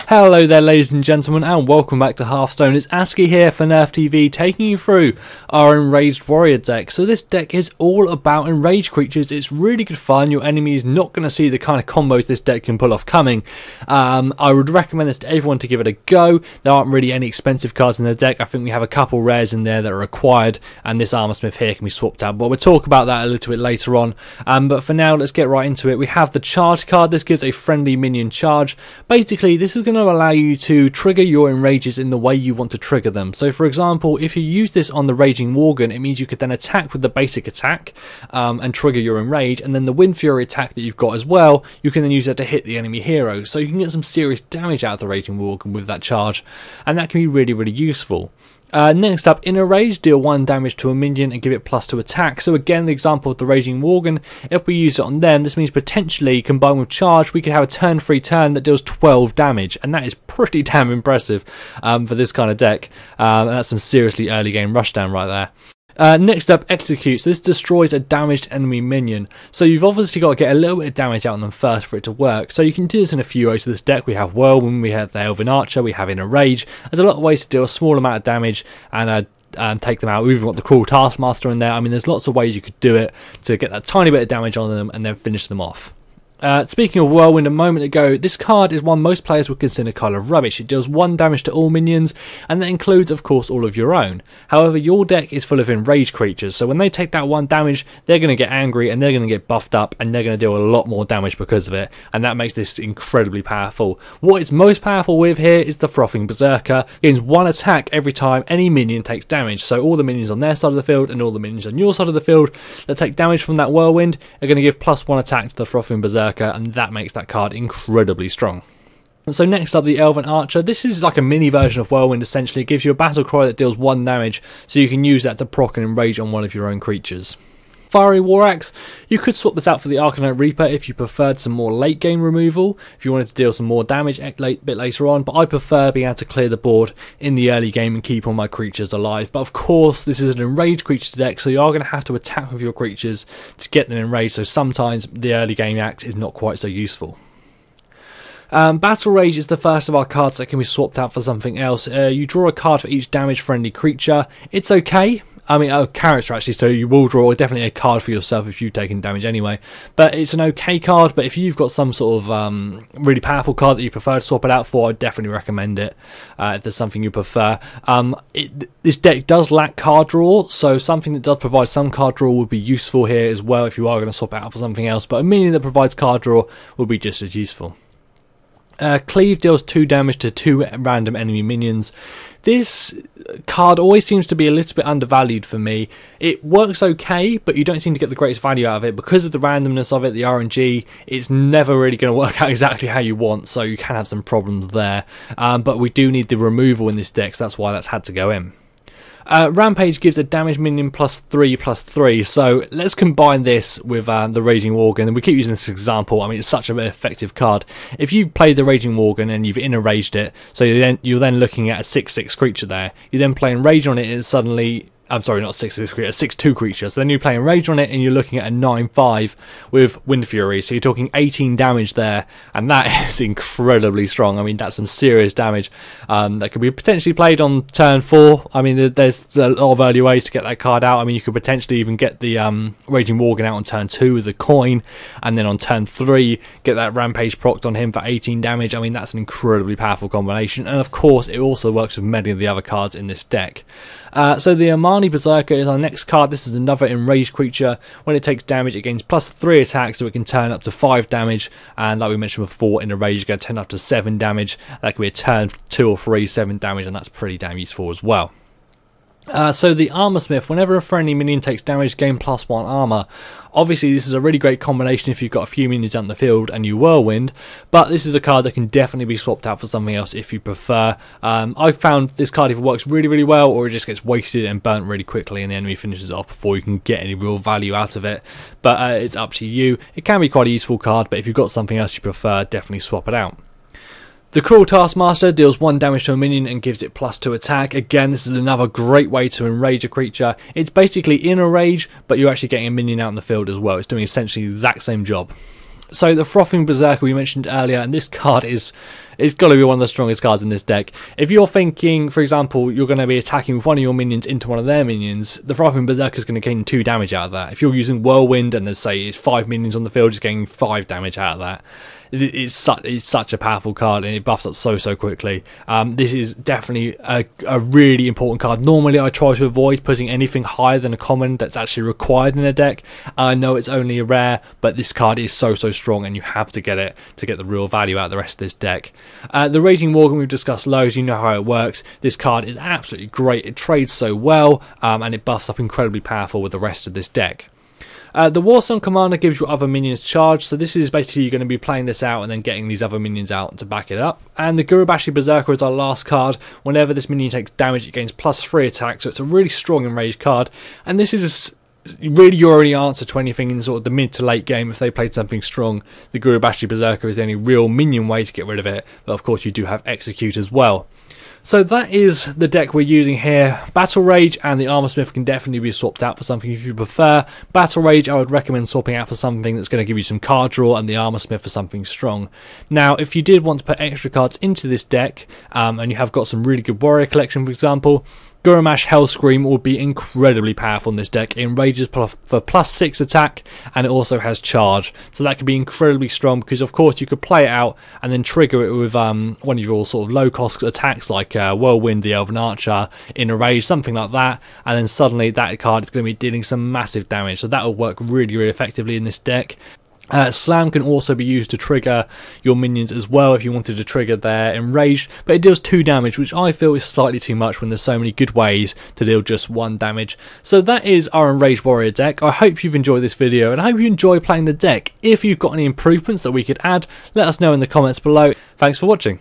Hello there ladies and gentlemen, and welcome back to Hearthstone. It's Aski here for Nerf TV, taking you through our Enraged Warrior deck. So this deck is all about enraged creatures. It's really good fun. Your enemy is not going to see the kind of combos this deck can pull off coming. I would recommend this to everyone to give it a go. There aren't really any expensive cards in the deck. I think we have a couple rares in there that are required, and this Armor Smith here can be swapped out, but we'll talk about that a little bit later on. But for now, let's get right into it. We have the charge card. This gives a friendly minion charge. Basically, this is going to allow you to trigger your enrages in the way you want to trigger them. So for example, if you use this on the Raging Worgen, it means you could then attack with the basic attack and trigger your enrage, and then the Wind Fury attack that you've got as well, you can then use that to hit the enemy hero. So you can get some serious damage out of the Raging Worgen with that charge, and that can be really useful. Next up, in a rage, deal 1 damage to a minion and give it +2 attack. So again, the example of the Raging Worgen, if we use it on them, this means potentially combined with charge, we could have a turn-free turn that deals 12 damage, and that is pretty damn impressive for this kind of deck. And that's some seriously early game rushdown right there. Next up, Execute. So this destroys a damaged enemy minion. So you've obviously got to get a little bit of damage out on them first for it to work. So you can do this in a few ways with this deck. We have Whirlwind, we have the Elven Archer, we have In a Rage. There's a lot of ways to deal a small amount of damage and take them out. We've even got the Cruel Taskmaster in there. I mean, there's lots of ways you could do it to get that tiny bit of damage on them and then finish them off. Speaking of Whirlwind a moment ago, this card is one most players would consider kind of rubbish. It deals 1 damage to all minions, and that includes, of course, all of your own. However, your deck is full of enraged creatures, so when they take that 1 damage, they're going to get angry, and they're going to get buffed up, and they're going to deal a lot more damage because of it, and that makes this incredibly powerful. What it's most powerful with here is the Frothing Berserker. It gains 1 attack every time any minion takes damage, so all the minions on their side of the field, and all the minions on your side of the field that take damage from that Whirlwind are going to give +1 attack to the Frothing Berserker, and that makes that card incredibly strong. And so next up, the Elven Archer. This is like a mini version of Whirlwind essentially. It gives you a battle cry that deals 1 damage, so you can use that to proc and enrage on one of your own creatures. Fiery War Axe, you could swap this out for the Arcanite Reaper if you preferred some more late game removal, if you wanted to deal some more damage a bit later on, but I prefer being able to clear the board in the early game and keep all my creatures alive. But of course, this is an enraged creature deck, so you are going to have to attack with your creatures to get them enraged, so sometimes the early game axe is not quite so useful. Battle Rage is the first of our cards that can be swapped out for something else. You draw a card for each damage friendly creature. It's okay. I mean, a character actually, so you will draw definitely a card for yourself if you've taken damage anyway. But it's an okay card, but if you've got some sort of really powerful card that you prefer to swap it out for, I'd definitely recommend it if there's something you prefer. This deck does lack card draw, so something that does provide some card draw would be useful here as well if you are going to swap it out for something else, but a minion that provides card draw will be just as useful. Cleave deals 2 damage to 2 random enemy minions. This card always seems to be a little bit undervalued for me. It works okay, but you don't seem to get the greatest value out of it. Because of the randomness of it, the RNG, it's never really going to work out exactly how you want, so you can have some problems there. But we do need the removal in this deck, so that's why that's had to go in. Rampage gives a damage minion +3/+3, so let's combine this with the Raging Worgen, and we keep using this example. I mean, it's such an effective card. If you've played the Raging Worgen and you've enraged it, so you're then looking at a 6/6 creature there, you then play enrage on it, and it's suddenly, I'm sorry, not 6/6 creature, a 6/2 creature. So then you play enrage on it and you're looking at a 9/5 with Wind Fury. So you're talking 18 damage there, and that is incredibly strong. I mean, that's some serious damage that could be potentially played on turn 4. I mean, there's a lot of early ways to get that card out. I mean, you could potentially even get the Raging Worgen out on turn 2 with a coin, and then on turn 3 get that Rampage procced on him for 18 damage. I mean, that's an incredibly powerful combination, and of course it also works with many of the other cards in this deck. So the Amani Berserker is our next card. This is another enraged creature. When it takes damage, it gains +3 attack, so it can turn up to 5 damage, and like we mentioned before, in a rage it's going to turn up to 7 damage. That could be a turn 2 or 3, 7 damage, and that's pretty damn useful as well. So the Armor Smith, whenever a friendly minion takes damage, gain +1 armor. Obviously this is a really great combination if you've got a few minions on the field and you Whirlwind, but this is a card that can definitely be swapped out for something else if you prefer. I've found this card either works really well, or it just gets wasted and burnt really quickly and the enemy finishes it off before you can get any real value out of it. But it's up to you. It can be quite a useful card, but if you've got something else you prefer, definitely swap it out. The Cruel Taskmaster deals 1 damage to a minion and gives it +2 attack. Again, this is another great way to enrage a creature. It's basically in a rage, but you're actually getting a minion out in the field as well. It's doing essentially the exact same job. So the Frothing Berserker we mentioned earlier, and this card is it's got to be one of the strongest cards in this deck. If you're thinking, for example, you're going to be attacking with one of your minions into one of their minions, the Frightful Berserker is going to gain 2 damage out of that. If you're using Whirlwind and there's, say, it's 5 minions on the field, it's getting 5 damage out of that. It's such a powerful card, and it buffs up so quickly. This is definitely a really important card. Normally I try to avoid putting anything higher than a common that's actually required in a deck. I know it's only a rare, but this card is so strong, and you have to get it to get the real value out of the rest of this deck. The Raging Worgen we've discussed loads, you know how it works. This card is absolutely great, it trades so well, and it buffs up incredibly powerful with the rest of this deck. The Warsong Commander gives your other minions charge, so this is basically you're going to be playing this out and then getting these other minions out to back it up. And the Gurubashi Berserker is our last card. Whenever this minion takes damage, it gains +3 attack, so it's a really strong enraged card. And this is really your only answer to anything in sort of the mid to late game. If they played something strong, the Gurubashi Berserker is the only real minion way to get rid of it, but of course you do have Execute as well. So that is the deck we're using here. Battle Rage and the Armor Smith can definitely be swapped out for something if you prefer. Battle Rage I would recommend swapping out for something that's going to give you some card draw, and the Armor Smith for something strong. Now if you did want to put extra cards into this deck, and you have got some really good warrior collection, for example, Guramash Hellscream will be incredibly powerful in this deck. It enrages for +6 attack, and it also has charge, so that could be incredibly strong, because of course you could play it out and then trigger it with one of your sort of low cost attacks like Whirlwind, the Elven Archer, in a rage, something like that, and then suddenly that card is going to be dealing some massive damage, so that will work really effectively in this deck. Slam can also be used to trigger your minions as well if you wanted to trigger their enraged, but it deals 2 damage, which I feel is slightly too much when there's so many good ways to deal just 1 damage. So that is our Enraged Warrior deck. I hope you've enjoyed this video, and I hope you enjoy playing the deck. If you've got any improvements that we could add, let us know in the comments below. Thanks for watching.